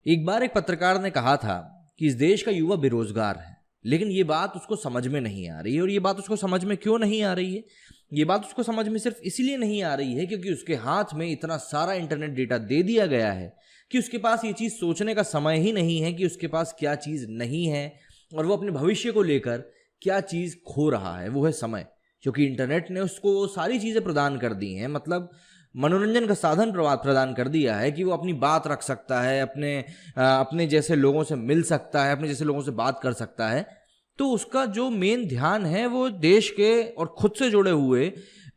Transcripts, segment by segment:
एक बार एक पत्रकार ने कहा था कि इस देश का युवा बेरोजगार है, लेकिन ये बात उसको समझ में नहीं आ रही है। और ये बात उसको समझ में क्यों नहीं आ रही है? ये बात उसको समझ में सिर्फ इसलिए नहीं आ रही है क्योंकि उसके हाथ में इतना सारा इंटरनेट डेटा दे दिया गया है कि उसके पास ये चीज़ सोचने का समय ही नहीं है कि उसके पास क्या चीज़ नहीं है और वो अपने भविष्य को लेकर क्या चीज़ खो रहा है। वो है समय, क्योंकि इंटरनेट ने उसको सारी चीज़ें प्रदान कर दी हैं। मतलब मनोरंजन का साधन प्रदान कर दिया है कि वो अपनी बात रख सकता है, अपने जैसे लोगों से मिल सकता है, अपने जैसे लोगों से बात कर सकता है। तो उसका जो मेन ध्यान है वो देश के और खुद से जुड़े हुए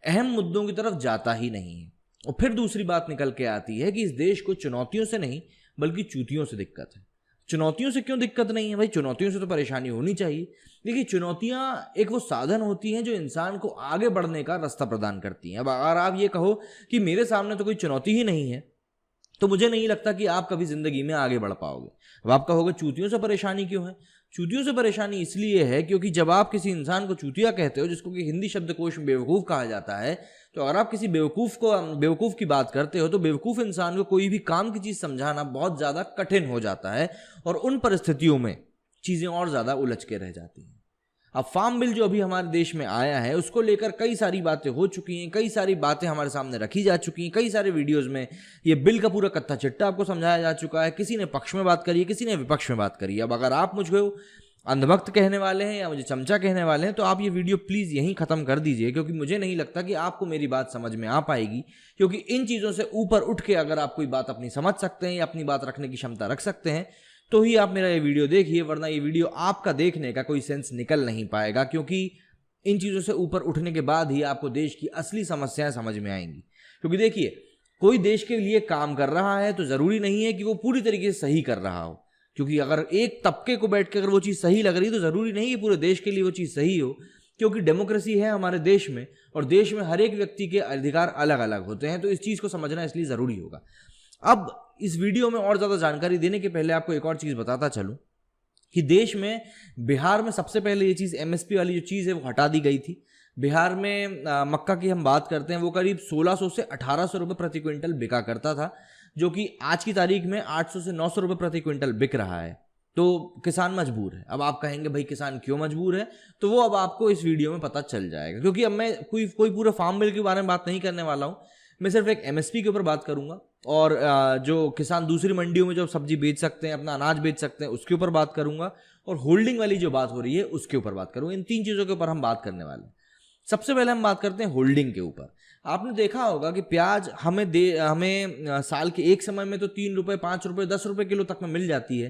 अहम मुद्दों की तरफ जाता ही नहीं है। और फिर दूसरी बात निकल के आती है कि इस देश को चुनौतियों से नहीं बल्कि चूतियों से दिक्कत है। चुनौतियों से क्यों दिक्कत नहीं है भाई? चुनौतियों से तो परेशानी होनी चाहिए। देखिए, चुनौतियां एक वो साधन होती हैं जो इंसान को आगे बढ़ने का रास्ता प्रदान करती हैं। अब अगर आप ये कहो कि मेरे सामने तो कोई चुनौती ही नहीं है, तो मुझे नहीं लगता कि आप कभी जिंदगी में आगे बढ़ पाओगे। अब आप कहोगे चूतियों से परेशानी क्यों है? चूतियों से परेशानी इसलिए है क्योंकि जब आप किसी इंसान को चूतिया कहते हो, जिसको कि हिंदी शब्दकोश में बेवकूफ़ कहा जाता है, तो अगर आप किसी बेवकूफ़ की बात करते हो तो बेवकूफ़ इंसान को कोई भी काम की चीज़ समझाना बहुत ज़्यादा कठिन हो जाता है और उन परिस्थितियों में चीज़ें और ज़्यादा उलझ के रह जाती हैं। अब फार्म बिल जो अभी हमारे देश में आया है, उसको लेकर कई सारी बातें हो चुकी हैं, कई सारी बातें हमारे सामने रखी जा चुकी हैं, कई सारे वीडियोस में ये बिल का पूरा कत्था चिट्टा आपको समझाया जा चुका है। किसी ने पक्ष में बात करी है, किसी ने विपक्ष में बात करी है। अब अगर आप मुझे अंधभक्त कहने वाले हैं या मुझे चमचा कहने वाले हैं, तो आप ये वीडियो प्लीज़ यहीं ख़त्म कर दीजिए, क्योंकि मुझे नहीं लगता कि आपको मेरी बात समझ में आ पाएगी। क्योंकि इन चीज़ों से ऊपर उठ के अगर आप कोई बात अपनी समझ सकते हैं या अपनी बात रखने की क्षमता रख सकते हैं, तो ही आप मेरा ये वीडियो देखिए, वरना ये वीडियो आपका देखने का कोई सेंस निकल नहीं पाएगा। क्योंकि इन चीज़ों से ऊपर उठने के बाद ही आपको देश की असली समस्याएं समझ में आएंगी। क्योंकि देखिए, कोई देश के लिए काम कर रहा है तो ज़रूरी नहीं है कि वो पूरी तरीके से सही कर रहा हो। क्योंकि अगर एक तबके को बैठ के अगर वो चीज़ सही लग रही है तो ज़रूरी नहीं है पूरे देश के लिए वो चीज़ सही हो। क्योंकि डेमोक्रेसी है हमारे देश में, और देश में हर एक व्यक्ति के अधिकार अलग अलग होते हैं। तो इस चीज़ को समझना इसलिए ज़रूरी होगा। अब इस वीडियो में और ज़्यादा जानकारी देने के पहले आपको एक और चीज़ बताता चलूँ कि देश में बिहार में सबसे पहले ये चीज़ MSP वाली जो चीज़ है वो हटा दी गई थी। बिहार में मक्का की हम बात करते हैं, वो करीब 1600 से 1800 रुपये प्रति क्विंटल बिका करता था, जो कि आज की तारीख में 800 से 900 रुपये प्रति क्विंटल बिक रहा है। तो किसान मजबूर है। अब आप कहेंगे भाई किसान क्यों मजबूर है, तो वो अब आपको इस वीडियो में पता चल जाएगा। क्योंकि अब मैं कोई पूरा फार्म बिल के बारे में बात नहीं करने वाला हूँ, मैं सिर्फ एक MSP के ऊपर बात करूंगा, और जो किसान दूसरी मंडियों में जो सब्जी बेच सकते हैं, अपना अनाज बेच सकते हैं, उसके ऊपर बात करूंगा, और होल्डिंग वाली जो बात हो रही है उसके ऊपर बात करूंगा। इन तीन चीज़ों के ऊपर हम बात करने वाले हैं। सबसे पहले हम बात करते हैं होल्डिंग के ऊपर। आपने देखा होगा कि प्याज हमें साल के एक समय में तो 3 रुपये, 5 रुपये, 10 रुपये किलो तक में मिल जाती है,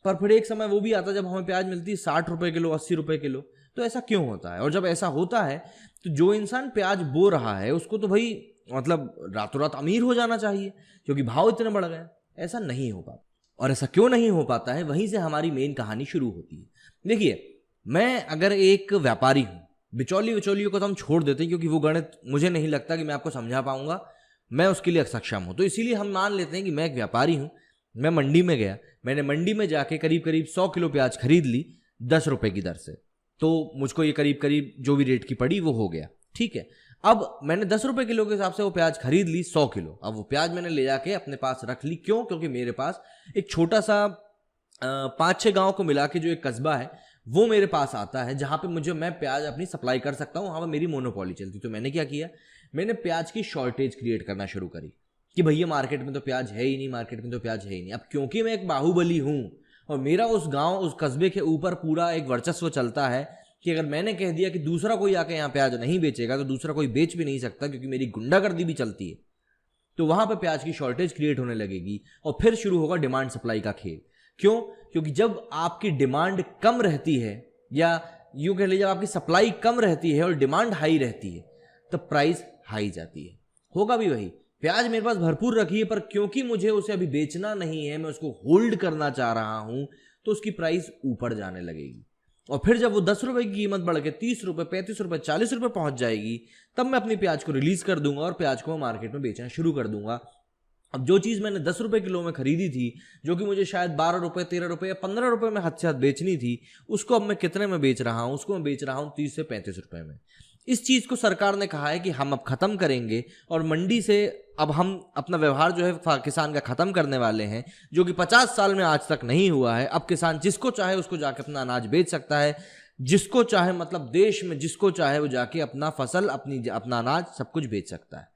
पर फिर एक समय वो भी आता है जब हमें प्याज मिलती है 60 रुपये किलो, 80 रुपये किलो। तो ऐसा क्यों होता है? और जब ऐसा होता है तो जो इंसान प्याज बो रहा है उसको तो भाई मतलब रातों रात अमीर हो जाना चाहिए, क्योंकि भाव इतने बढ़ गए। ऐसा नहीं हो पाता। और ऐसा क्यों नहीं हो पाता है, वहीं से हमारी मेन कहानी शुरू होती है। देखिए, मैं अगर एक व्यापारी हूँ, बिचौलियों को तो हम छोड़ देते हैं क्योंकि वो गणित मुझे नहीं लगता कि मैं आपको समझा पाऊंगा, मैं उसके लिए सक्षम हूँ। तो इसीलिए हम मान लेते हैं कि मैं एक व्यापारी हूँ। मैं मंडी में गया, मैंने मंडी में जाके करीब 100 किलो प्याज खरीद ली 10 रुपये की दर से। तो मुझको ये करीब जो भी रेट की पड़ी वो हो गया, ठीक है। अब मैंने 10 रुपये किलो के हिसाब से वो प्याज खरीद ली 100 किलो। अब वो प्याज मैंने ले जाके अपने पास रख ली। क्यों? क्योंकि मेरे पास एक छोटा सा 5-6 गाँव को मिला के जो एक कस्बा है वो मेरे पास आता है, जहाँ पे मैं प्याज अपनी सप्लाई कर सकता हूँ। वहाँ पर मेरी मोनोपोली चलती। तो मैंने क्या किया, मैंने प्याज की शॉर्टेज क्रिएट करना शुरू करी कि भैया मार्केट में तो प्याज है ही नहीं, मार्केट में तो प्याज है ही नहीं। अब क्योंकि मैं एक बाहुबली हूँ और मेरा उस गाँव, उस कस्बे के ऊपर पूरा एक वर्चस्व चलता है कि अगर मैंने कह दिया कि दूसरा कोई आके यहाँ प्याज नहीं बेचेगा तो दूसरा कोई बेच भी नहीं सकता, क्योंकि मेरी गुंडागर्दी भी चलती है। तो वहाँ पर प्याज की शॉर्टेज क्रिएट होने लगेगी और फिर शुरू होगा डिमांड सप्लाई का खेल। क्यों? क्योंकि जब आपकी डिमांड कम रहती है, या यूं कह लीजिए जब आपकी सप्लाई कम रहती है और डिमांड हाई रहती है, तब प्राइस हाई जाती है। होगा भी वही, प्याज मेरे पास भरपूर रखी है, पर क्योंकि मुझे उसे अभी बेचना नहीं है, मैं उसको होल्ड करना चाह रहा हूं, तो उसकी प्राइस ऊपर जाने लगेगी। और फिर जब वो 10 रुपए की कीमत बढ़ के 30 रुपए, 35 रुपए, 40 रुपए पहुंच जाएगी, तब मैं अपनी प्याज को रिलीज कर दूंगा और प्याज को मार्केट में बेचना शुरू कर दूंगा। अब जो चीज़ मैंने 10 रुपये किलो में खरीदी थी, जो कि मुझे शायद 12 रुपये, 13 रुपये या 15 रुपये में हद से हद बेचनी थी, उसको अब मैं कितने में बेच रहा हूँ? उसको मैं बेच रहा हूँ 30 से 35 रुपये में। इस चीज को सरकार ने कहा है कि हम अब खत्म करेंगे और मंडी से अब हम अपना व्यवहार जो है किसान का खत्म करने वाले हैं, जो कि 50 साल में आज तक नहीं हुआ है। अब किसान जिसको चाहे उसको जाके अपना अनाज बेच सकता है, जिसको चाहे, मतलब देश में जिसको चाहे वो जाके अपना फसल, अपना अनाज सब कुछ बेच सकता है।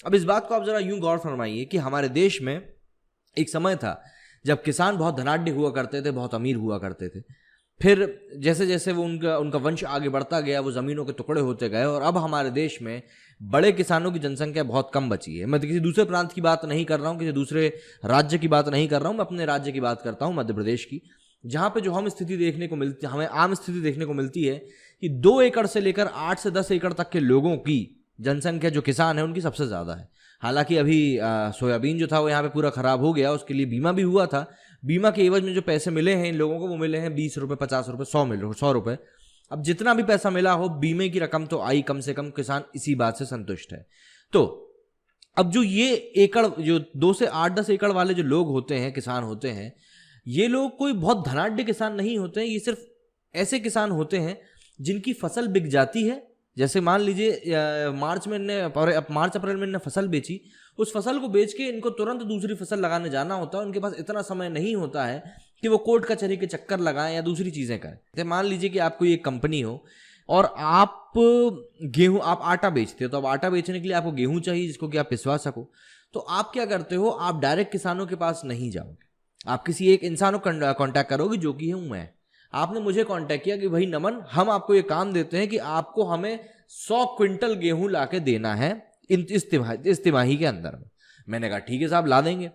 अब इस बात को आप जरा यूं गौर फरमाइए कि हमारे देश में एक समय था जब किसान बहुत धनाढ्य हुआ करते थे, बहुत अमीर हुआ करते थे। फिर जैसे जैसे वो उनका वंश आगे बढ़ता गया, वो जमीनों के टुकड़े होते गए और अब हमारे देश में बड़े किसानों की जनसंख्या बहुत कम बची है। मैं किसी दूसरे प्रांत की बात नहीं कर रहा हूँ, किसी दूसरे राज्य की बात नहीं कर रहा हूँ, मैं अपने राज्य की बात करता हूँ, मध्य प्रदेश की, जहाँ पे जो हमें आम स्थिति देखने को मिलती है कि 2 एकड़ से लेकर 8 से 10 एकड़ तक के लोगों की जनसंख्या जो किसान है उनकी सबसे ज्यादा है। हालांकि अभी सोयाबीन जो था वो यहाँ पे पूरा खराब हो गया, उसके लिए बीमा भी हुआ था। बीमा के एवज में जो पैसे मिले हैं इन लोगों को वो मिले हैं 20 रुपए, 50 रुपए, 100 रुपए। अब जितना भी पैसा मिला हो, बीमे की रकम तो आई, कम से कम किसान इसी बात से संतुष्ट है। तो अब जो ये एकड़, जो 2 से 8-10 एकड़ वाले जो लोग होते हैं, किसान होते हैं, ये लोग कोई बहुत धनाढ्य किसान नहीं होते हैं। ये सिर्फ ऐसे किसान होते हैं जिनकी फसल बिक जाती है। जैसे मान लीजिए मार्च अप्रैल में इन्हें फसल बेची, उस फसल को बेच के इनको तुरंत दूसरी फसल लगाने जाना होता है। उनके पास इतना समय नहीं होता है कि वो कोर्ट कचहरी के चक्कर लगाएं या दूसरी चीजें करें। जैसे मान लीजिए कि आपको एक कंपनी हो और आप आटा बेचते हो, तो अब आटा बेचने के लिए आपको गेहूं चाहिए जिसको कि आप पिसवा सको। तो आप क्या करते हो, आप डायरेक्ट किसानों के पास नहीं जाओगे, आप किसी एक इंसान को कांटेक्ट करोगे जो कि हूं मैं। आपने मुझे कांटेक्ट किया कि भाई नमन, हम आपको ये काम देते हैं कि आपको हमें 100 क्विंटल गेहूं लाके देना है इस तिमाही के अंदर में। मैंने कहा ठीक है साहब, ला देंगे।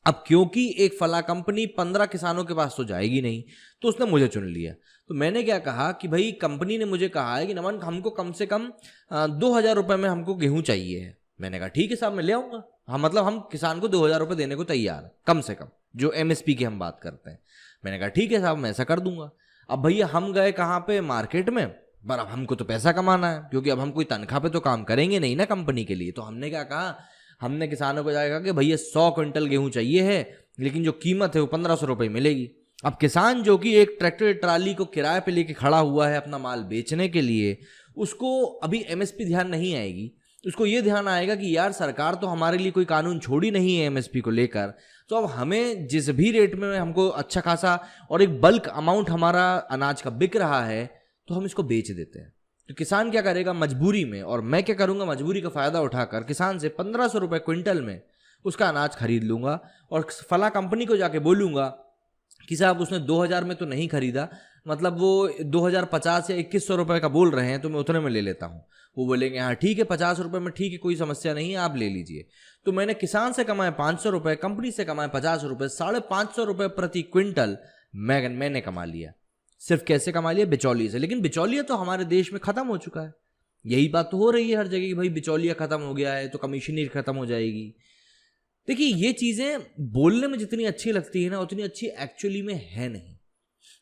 अब क्योंकि एक फला कंपनी 15 किसानों के पास तो जाएगी नहीं, तो उसने मुझे चुन लिया। तो मैंने क्या कहा कि भाई कंपनी ने मुझे कहा है कि नमन हमको कम से कम 2000 रुपए में हमको गेहूं चाहिए है। मैंने कहा ठीक है साहब, मैं ले आऊंगा। हाँ, मतलब हम किसान को 2000 रुपए देने को तैयार है, कम से कम जो MSP की हम बात करते हैं। मैंने कहा ठीक है साहब, मैं ऐसा कर दूंगा। अब भैया हम गए कहाँ पे, मार्केट में, पर अब हमको तो पैसा कमाना है, क्योंकि अब हम कोई तनख्वाह पे तो काम करेंगे नहीं ना कंपनी के लिए। तो हमने क्या कहा, हमने किसानों को जाकर कहा कि भैया 100 क्विंटल गेहूं चाहिए है, लेकिन जो कीमत है वो 1500 रुपये मिलेगी। अब किसान जो कि एक ट्रैक्टर ट्राली को किराए पे लेके खड़ा हुआ है अपना माल बेचने के लिए, उसको अभी MSP ध्यान नहीं आएगी। उसको ये ध्यान आएगा कि यार सरकार तो हमारे लिए कोई कानून छोड़ी नहीं है MSP को लेकर, तो अब हमें जिस भी रेट में हमको अच्छा खासा और एक बल्क अमाउंट हमारा अनाज का बिक रहा है, तो हम इसको बेच देते हैं। तो किसान क्या करेगा मजबूरी में, और मैं क्या करूंगा मजबूरी का फायदा उठाकर किसान से 1500 रुपए क्विंटल में उसका अनाज खरीद लूंगा और फला कंपनी को जाके बोलूंगा कि साहब उसने 2000 में तो नहीं खरीदा, मतलब वो 2050 या 2100 रुपए का बोल रहे हैं, तो मैं उतने में ले लेता हूँ। वो बोलेंगे हाँ ठीक है, 50 रुपए में ठीक है, कोई समस्या नहीं है, आप ले लीजिए। तो मैंने किसान से कमाए 500 रुपए, कंपनी से कमाए 50 रुपए, 550 रुपए प्रति क्विंटल मैंने कमा लिया। सिर्फ कैसे कमा लिया, बिचौलिए से। लेकिन बिचौलिया तो हमारे देश में खत्म हो चुका है। यही बात तो हो रही है हर जगह कि भाई बिचौलिया खत्म हो गया है तो कमीशनरी खत्म हो जाएगी। देखिए ये चीजें बोलने में जितनी अच्छी लगती है ना, उतनी अच्छी एक्चुअली में है नहीं।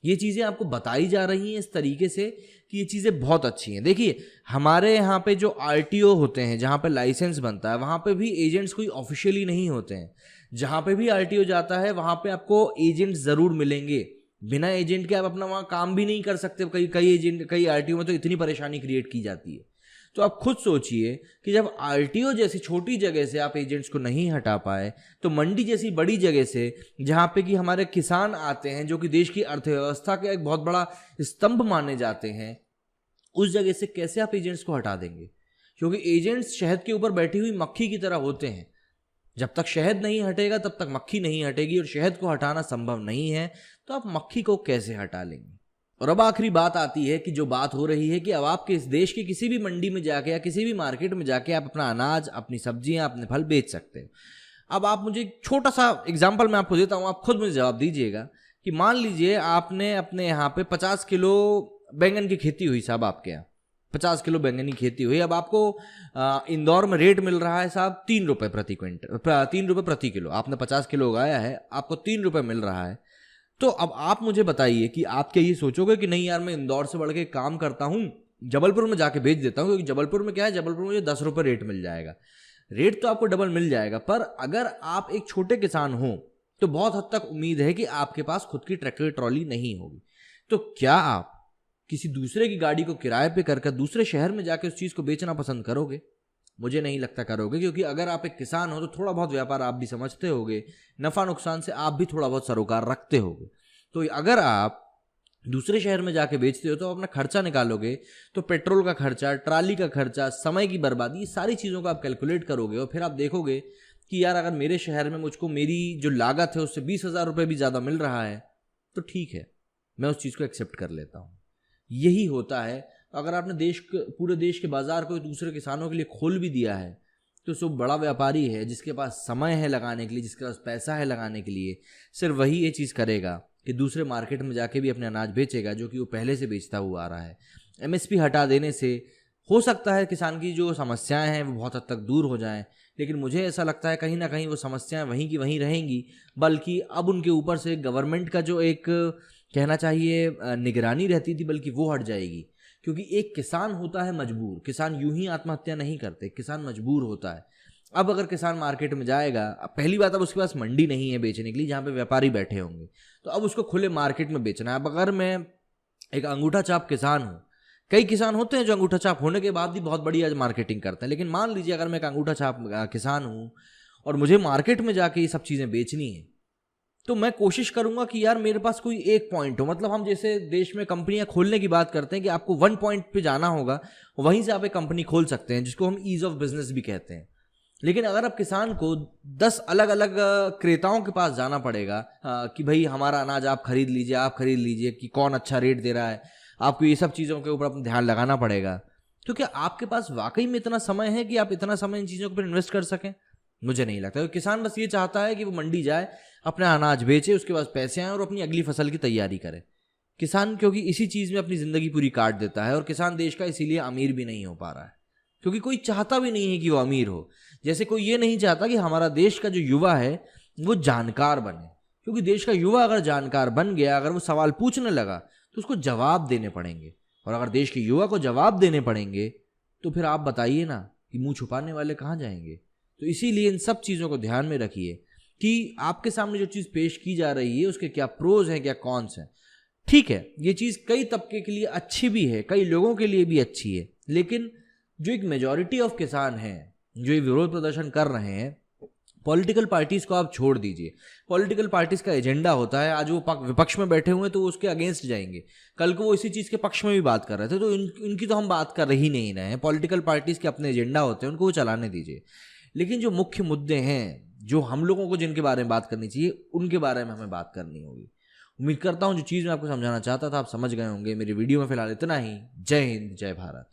ये चीजें आपको बताई जा रही हैं इस तरीके से कि ये चीजें बहुत अच्छी हैं। देखिए हमारे यहाँ पे जो RTO होते हैं, जहाँ पे लाइसेंस बनता है, वहाँ पे भी एजेंट्स कोई ऑफिशियली नहीं होते हैं। जहाँ पे भी RTO जाता है वहाँ पे आपको एजेंट जरूर मिलेंगे। बिना एजेंट के आप अपना वहाँ काम भी नहीं कर सकते। कई RTO में तो इतनी परेशानी क्रिएट की जाती है। तो आप खुद सोचिए कि जब RTO जैसी छोटी जगह से आप एजेंट्स को नहीं हटा पाए, तो मंडी जैसी बड़ी जगह से जहाँ पे कि हमारे किसान आते हैं, जो कि देश की अर्थव्यवस्था का एक बहुत बड़ा स्तंभ माने जाते हैं, उस जगह से कैसे आप एजेंट्स को हटा देंगे? क्योंकि एजेंट्स शहद के ऊपर बैठी हुई मक्खी की तरह होते हैं। जब तक शहद नहीं हटेगा तब तक मक्खी नहीं हटेगी, और शहद को हटाना संभव नहीं है, तो आप मक्खी को कैसे हटा लेंगे? और अब आखिरी बात आती है कि जो बात हो रही है कि अब आपके इस देश की किसी भी मंडी में जाके या किसी भी मार्केट में जाके आप अपना अनाज, अपनी सब्जियां, अपने फल बेच सकते हो। अब आप मुझे छोटा सा एग्जाम्पल मैं आपको देता हूं, आप खुद मुझे जवाब दीजिएगा कि मान लीजिए आपने अपने यहाँ पे 50 किलो बैंगन की खेती हुई साहब, आपके यहाँ 50 किलो बैंगन की खेती हुई। अब आपको इंदौर में रेट मिल रहा है साहब 3 रुपए प्रति क्विंटल, 3 रुपए प्रति किलो। आपने 50 किलो उगाया है, आपको 3 रुपए मिल रहा है। तो अब आप मुझे बताइए कि आप क्या ये सोचोगे कि नहीं यार मैं इंदौर से बढ़ के काम करता हूं, जबलपुर में जाके बेच देता हूं, क्योंकि जबलपुर में क्या है, जबलपुर में मुझे 10 रुपए रेट मिल जाएगा। रेट तो आपको डबल मिल जाएगा, पर अगर आप एक छोटे किसान हो तो बहुत हद तक उम्मीद है कि आपके पास खुद की ट्रैक्टर ट्रॉली नहीं होगी। तो क्या आप किसी दूसरे की गाड़ी को किराए पे कर दूसरे शहर में जाके उस चीज़ को बेचना पसंद करोगे? मुझे नहीं लगता करोगे, क्योंकि अगर आप एक किसान हो तो थोड़ा बहुत व्यापार आप भी समझते होगे, नफ़ा नुकसान से आप भी थोड़ा बहुत सरोकार रखते होगे। तो अगर आप दूसरे शहर में जाके बेचते हो तो अपना खर्चा निकालोगे, तो पेट्रोल का खर्चा, ट्राली का खर्चा, समय की बर्बादी, ये सारी चीज़ों को आप कैलकुलेट करोगे और फिर आप देखोगे कि यार अगर मेरे शहर में मुझको मेरी जो लागत है उससे 20,000 रुपये भी ज़्यादा मिल रहा है तो ठीक है, मैं उस चीज़ को एक्सेप्ट कर लेता हूँ। यही होता है। अगर आपने पूरे देश के बाजार को दूसरे किसानों के लिए खोल भी दिया है तो जो बड़ा व्यापारी है, जिसके पास समय है लगाने के लिए, जिसके पास पैसा है लगाने के लिए, सिर्फ वही ये चीज़ करेगा कि दूसरे मार्केट में जाके भी अपने अनाज बेचेगा जो कि वो पहले से बेचता हुआ आ रहा है। एमएसपी हटा देने से हो सकता है किसान की जो समस्याएं हैं वो बहुत हद तक दूर हो जाएं, लेकिन मुझे ऐसा लगता है कहीं ना कहीं वो समस्याएं वहीं की वहीं रहेंगी, बल्कि अब उनके ऊपर से गवर्नमेंट का जो एक कहना चाहिए निगरानी रहती थी, बल्कि वो हट जाएगी। क्योंकि एक किसान होता है मजबूर, किसान यूं ही आत्महत्या नहीं करते, किसान मजबूर होता है। अब अगर किसान मार्केट में जाएगा, अब पहली बात, अब उसके पास मंडी नहीं है बेचने के लिए जहाँ पे व्यापारी बैठे होंगे, तो अब उसको खुले मार्केट में बेचना है। अब अगर मैं एक अंगूठा छाप किसान हूँ, कई किसान होते हैं जो अंगूठा छाप होने के बाद भी बहुत बढ़िया मार्केटिंग करते हैं, लेकिन मान लीजिए अगर मैं एक अंगूठा छाप किसान हूँ और मुझे मार्केट में जाके ये सब चीज़ें बेचनी है, तो मैं कोशिश करूंगा कि यार मेरे पास कोई एक पॉइंट हो। मतलब हम जैसे देश में कंपनियां खोलने की बात करते हैं कि आपको वन पॉइंट पे जाना होगा, वहीं से आप एक कंपनी खोल सकते हैं, जिसको हम ईज ऑफ बिजनेस भी कहते हैं। लेकिन अगर आप किसान को 10 अलग अलग क्रेताओं के पास जाना पड़ेगा कि भाई हमारा अनाज आप खरीद लीजिए, आप खरीद लीजिए, कि कौन अच्छा रेट दे रहा है, आपको ये सब चीज़ों के ऊपर अपना ध्यान लगाना पड़ेगा, तो क्या आपके पास वाकई में इतना समय है कि आप इतना समय इन चीज़ों पर इन्वेस्ट कर सकें? मुझे नहीं लगता। तो किसान बस ये चाहता है कि वो मंडी जाए, अपना अनाज बेचे, उसके पास पैसे आए और अपनी अगली फसल की तैयारी करे। किसान क्योंकि इसी चीज़ में अपनी ज़िंदगी पूरी काट देता है, और किसान देश का इसीलिए अमीर भी नहीं हो पा रहा है, क्योंकि कोई चाहता भी नहीं है कि वो अमीर हो। जैसे कोई ये नहीं चाहता कि हमारा देश का जो युवा है वो जानकार बने, क्योंकि देश का युवा अगर जानकार बन गया, अगर वो सवाल पूछने लगा तो उसको जवाब देने पड़ेंगे, और अगर देश के युवा को जवाब देने पड़ेंगे तो फिर आप बताइए ना कि मुंह छुपाने वाले कहाँ जाएंगे। तो इसीलिए इन सब चीज़ों को ध्यान में रखिए कि आपके सामने जो चीज़ पेश की जा रही है उसके क्या प्रोज हैं, क्या कॉन्स हैं। ठीक है, ये चीज़ कई तबके के लिए अच्छी भी है, कई लोगों के लिए भी अच्छी है, लेकिन जो एक मेजॉरिटी ऑफ किसान हैं जो ये विरोध प्रदर्शन कर रहे हैं, पॉलिटिकल पार्टीज़ को आप छोड़ दीजिए। पॉलिटिकल पार्टीज़ का एजेंडा होता है, आज वो विपक्ष में बैठे हुए हैं तो वो उसके अगेंस्ट जाएंगे, कल को वो इसी चीज़ के पक्ष में भी बात कर रहे थे, तो इनकी तो हम बात कर ही नहीं रहे हैं। पॉलिटिकल पार्टीज़ के अपने एजेंडा होते हैं, उनको वो चलाने दीजिए। लेकिन जो मुख्य मुद्दे हैं, जो हम लोगों को जिनके बारे में बात करनी चाहिए, उनके बारे में हमें बात करनी होगी। उम्मीद करता हूँ जो चीज़ मैं आपको समझाना चाहता था आप समझ गए होंगे। मेरी वीडियो में फिलहाल इतना ही। जय हिंद, जय भारत।